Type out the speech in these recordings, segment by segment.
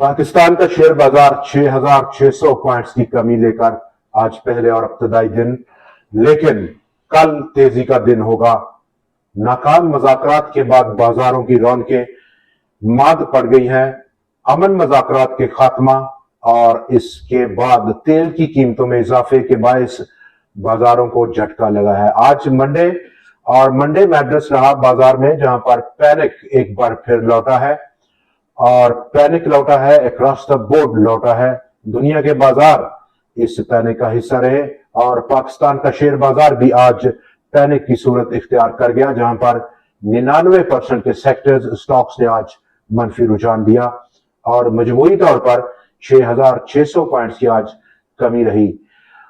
पाकिस्तान का शेयर बाजार 6,600 पॉइंट्स की कमी लेकर आज पहले और इब्तदाई दिन, लेकिन कल तेजी का दिन होगा। नाकाम मुज़ाकरात के बाद बाजारों की रौनकें माद पड़ गई हैं। अमन मुज़ाकरात के खात्मा और इसके बाद तेल की कीमतों में इजाफे के बायस बाजारों को झटका लगा है। आज मंडे और मंडे मैडनेस रहा बाजार में, जहां पर पैनिक एक बार फिर लौटा है और पैनिक लौटा है, अक्रॉस द बोर्ड लौटा है। दुनिया के बाजार इस पैनिक का हिस्सा रहे और पाकिस्तान का शेयर बाजार भी आज पैनिक की सूरत इख्तियार कर गया, जहां पर 99% के सेक्टर्स स्टॉक्स ने आज मनफी रुझान दिया और मजमूई तौर पर 6,600 पॉइंट्स की आज कमी रही।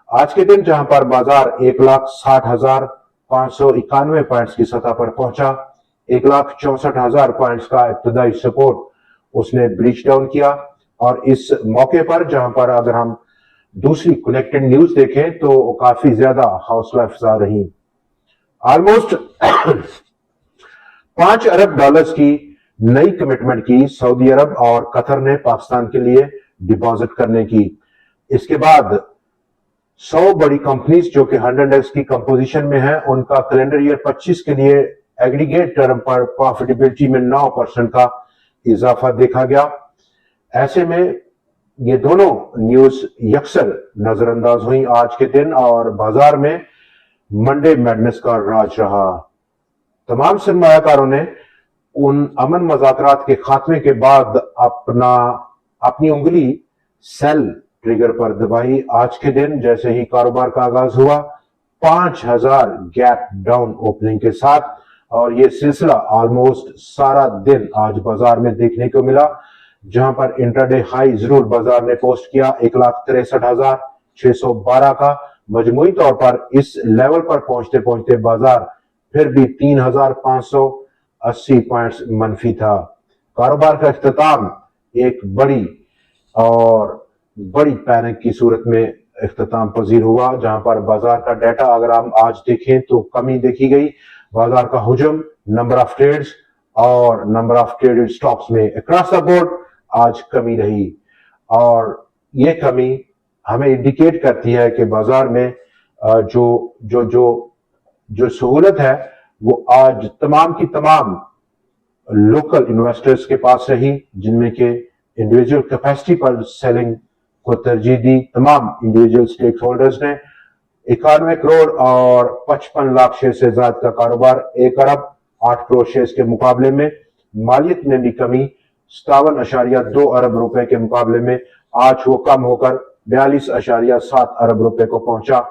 आज के दिन जहां पर बाजार 1,60,591 पॉइंट्स की सतह पर पहुंचा, 1,64,000 पॉइंट्स का इब्तदाई सपोर्ट उसने ब्रीच डाउन किया। और इस मौके पर जहां पर अगर हम दूसरी कनेक्टेड न्यूज देखें तो काफी ज्यादा हौसला अफजा रही। ऑलमोस्ट 5 अरब डॉलर्स की नई कमिटमेंट की सऊदी अरब और कतर ने पाकिस्तान के लिए डिपॉजिट करने की। इसके बाद 100 बड़ी कंपनीज जो कि 100x की कंपोजिशन में है, उनका कैलेंडर ईयर 25 के लिए एग्रीगेट टर्म पर प्रॉफिटेबिलिटी में 9% का इजाफा देखा गया। ऐसे में ये दोनों न्यूज यकसर नजरअंदाज हुई आज के दिन और बाजार में मंडे मैडनेस का राज रहा। तमाम सरमायाकारों ने उन अमन मुज़ाकरात के खात्मे के बाद अपनी उंगली सेल ट्रिगर पर दबाई। आज के दिन जैसे ही कारोबार का आगाज हुआ, 5,000 गैप डाउन ओपनिंग के साथ, और ये सिलसिला ऑलमोस्ट सारा दिन आज बाजार में देखने को मिला, जहां पर इंट्राडे हाई जरूर बाजार ने पोस्ट किया 1,63,612 का। मजमूई तौर पर इस लेवल पर पहुंचते पहुंचते बाजार फिर भी 3,580 पॉइंट्स मनफी था। कारोबार का इख्तिताम एक बड़ी पैनिक की सूरत में इख्तिताम पजीर हुआ, जहां पर बाजार का डाटा अगर हम आज देखें तो कमी देखी गई। बाजार का हुजम, नंबर ऑफ ट्रेड्स और नंबर ऑफ ट्रेडेड स्टॉक्स में अक्रॉस द बोर्ड आज कमी रही और ये कमी हमें इंडिकेट करती है कि बाजार में जो सहूलत है वो आज तमाम की तमाम लोकल इन्वेस्टर्स के पास रही, जिनमें के इंडिविजुअल कैपेसिटी पर सेलिंग को तरजीह दी। तमाम इंडिविजुअल स्टेक होल्डर्स ने 91 करोड़ और 55 लाख शेयर से ज्यादा का कारोबार 1 अरब 8 करोड़ शेयर के मुकाबले में। मालियत में भी कमी 57.2 अरब रुपए के मुकाबले में आज वो कम होकर 42.7 अरब रुपए को पहुंचा।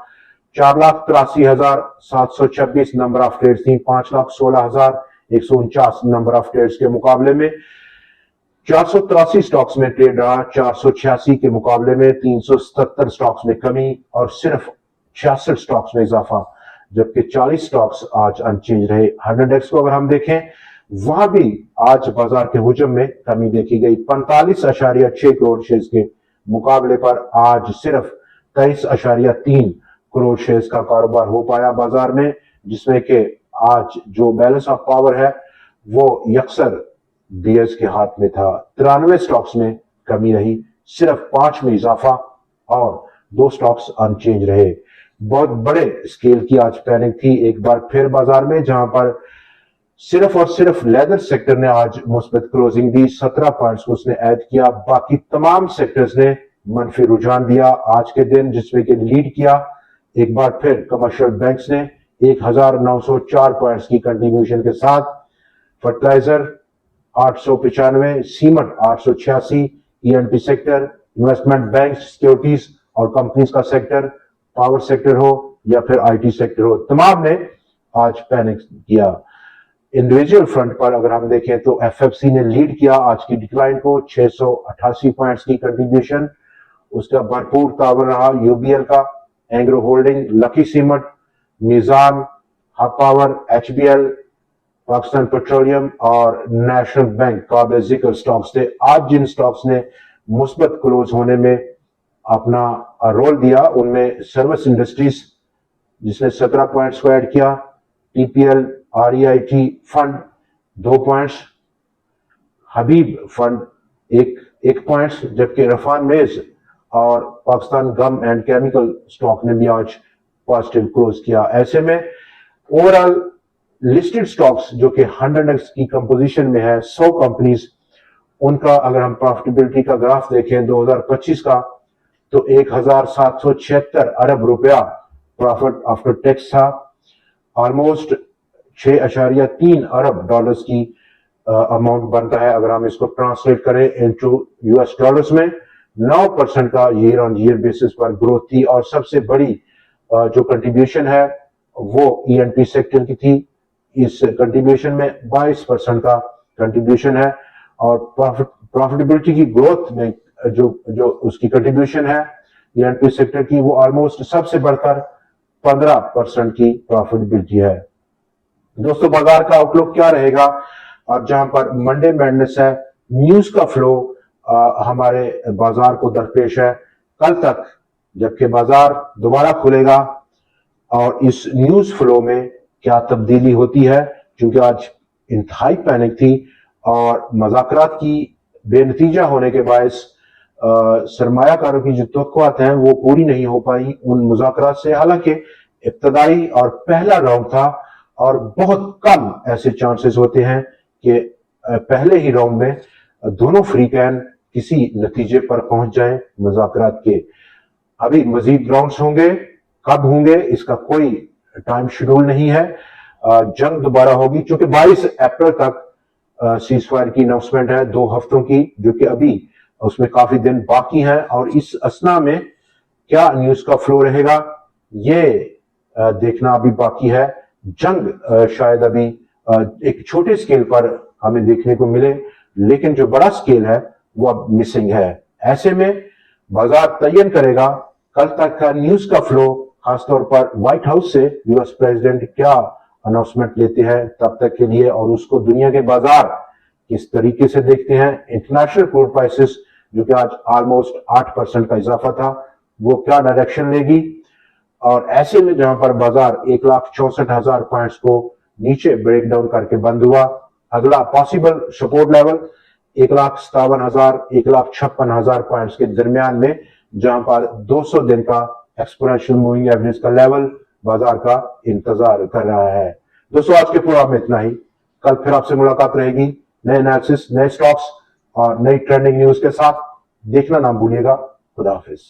4,83,726 नंबर ऑफ ट्रेड्स थी 5,16,149 नंबर ऑफ ट्रेड्स के मुकाबले में। 483 स्टॉक्स में ट्रेड रहा, 486 के मुकाबले में 377 स्टॉक्स में कमी और सिर्फ 66 स्टॉक्स में इजाफा, जबकि 40 स्टॉक्स आज अनचेंज रहे। 100x को अगर हम देखें, वहां भी आज बाजार के हुजम में कमी देखी गई। 45.6 करोड़ शेयर्स के मुकाबले पर आज सिर्फ 23.3 करोड़ शेयर्स का कारोबार हो पाया बाजार में, जिसमें कि आज जो बैलेंस ऑफ पावर है वो यकसर बीएस के हाथ में था। 93 स्टॉक्स में कमी रही, सिर्फ 5 में इजाफा और 2 स्टॉक्स अनचेंज रहे। बहुत बड़े स्केल की आज पैनिक थी एक बार फिर बाजार में, जहां पर सिर्फ और सिर्फ लेदर सेक्टर ने आज मुस्बत क्लोजिंग दी, 17 पॉइंट्स को उसने ऐड किया। बाकी तमाम सेक्टर्स ने मनफी रुझान दिया आज के दिन, जिसमें कि लीड किया एक बार फिर कमर्शियल बैंक्स ने 1,904 पॉइंट्स की कंट्रीब्यूशन के साथ। Fertilizer 895, cement 886, ENP sector, investment bank, securities और कंपनीज का सेक्टर, पावर सेक्टर हो या फिर आईटी सेक्टर हो, तमाम ने आज पैनिक किया। इंडिविजुअल फ्रंट पर अगर हम देखें तो एफएफसी ने लीड किया आज की डिक्लाइन को, 688 पॉइंट्स की कंट्रीब्यूशन। उसका भरपूर तावन रहा यूबीएल का, Engro Holding, Lucky Cement, Meezan, Hub Power, HBL, Pakistan Petroleum और नेशनल बैंक काबिल जिक्र स्टॉक्स थे। आज जिन स्टॉक्स ने मुस्बत क्लोज होने में अपना रोल दिया, उनमें सर्विस इंडस्ट्रीज जिसने 17 पॉइंट्स को ऐड किया, टीपीएल आरईआईटी फंड 2 पॉइंट्स, हबीब फंड 1 1 पॉइंट्स, जबकि रफान मेज और पाकिस्तान गम एंड केमिकल स्टॉक ने भी आज पॉजिटिव क्लोज किया। ऐसे में ओवरऑल लिस्टेड स्टॉक्स जो कि 100x की कंपोजिशन में है, 100 कंपनीज, उनका अगर हम प्रॉफिटेबिलिटी का ग्राफ देखें 2025 का, तो 1776 अरब रुपया प्रॉफिट आफ्टर टैक्स था। ऑलमोस्ट 6.3 अरब डॉलर्स की अमाउंट बनता है। अगर हम इसको ट्रांसलेट करें इनटू यूएस डॉलर्स में, 9% का ईयर ऑन ईयर बेसिस पर ग्रोथ थी। और सबसे बड़ी जो कंट्रीब्यूशन है वो ईएनपी सेक्टर की थी। इस कंट्रीब्यूशन में 22% का कंट्रीब्यूशन है। और प्रॉफिटेबिलिटी की ग्रोथ में जो उसकी कंट्रीब्यूशन है ईएनपी सेक्टर की, वो ऑलमोस्ट सबसे बढ़कर 15% की प्रॉफिटेबिलिटी है। दोस्तों, बाजार का आउटलुक क्या रहेगा? और जहां पर मंडे मैडनेस है, न्यूज का फ्लो हमारे बाजार को दरपेश है कल तक, जबकि बाजार दोबारा खुलेगा। और इस न्यूज फ्लो में क्या तब्दीली होती है, क्योंकि आज इंतहाई पैनिक थी और मुज़ाकरात की बेनतीजा होने के बायस सरमायाकारों की जो तवक्कुआत हैं वो पूरी नहीं हो पाई उन मुज़ाकरात से। हालांकि इब्तदाई और पहला राउंड था और बहुत कम ऐसे चांसेस होते हैं कि पहले ही राउंड में दोनों फ्रीकैन किसी नतीजे पर पहुंच जाएं मुज़ाकरात के। अभी मजीद राउंड्स होंगे, कब होंगे इसका कोई टाइम शेड्यूल नहीं है। जंग दोबारा होगी, क्योंकि 22 अप्रैल तक सीज फायर की अनाउंसमेंट है 2 हफ्तों की, जो कि अभी उसमें काफी दिन बाकी हैं। और इस असना में क्या न्यूज का फ्लो रहेगा ये देखना अभी बाकी है। जंग शायद अभी एक छोटे स्केल पर हमें देखने को मिले, लेकिन जो बड़ा स्केल है वो अब मिसिंग है। ऐसे में बाजार तयन करेगा कल तक का न्यूज का फ्लो, खासतौर पर व्हाइट हाउस से यूएस प्रेसिडेंट क्या अनाउंसमेंट लेते हैं तब तक के लिए, और उसको दुनिया के बाजार किस तरीके से देखते हैं। इंटरनेशनल क्रूड प्राइसेस जो कि आज ऑलमोस्ट 8% का इजाफा था, वो क्या डायरेक्शन लेगी। और ऐसे में जहां पर बाजार 1,64,000 पॉइंट्स को नीचे ब्रेक डाउन करके बंद हुआ, अगला पॉसिबल सपोर्ट लेवल 1,57,000 1,56,000 पॉइंट्स के दरमियान में, जहां पर 200 दिन का एक्सपोनेंशियल मूविंग एवरेज का लेवल बाजार का इंतजार कर रहा है। दोस्तों, आज के प्रोग्राम में इतना ही। कल फिर आपसे मुलाकात रहेगी नए एनालिसिस, नए स्टॉक्स और नई ट्रेंडिंग न्यूज के साथ। देखना ना भूलिएगा। खुदा हाफिज।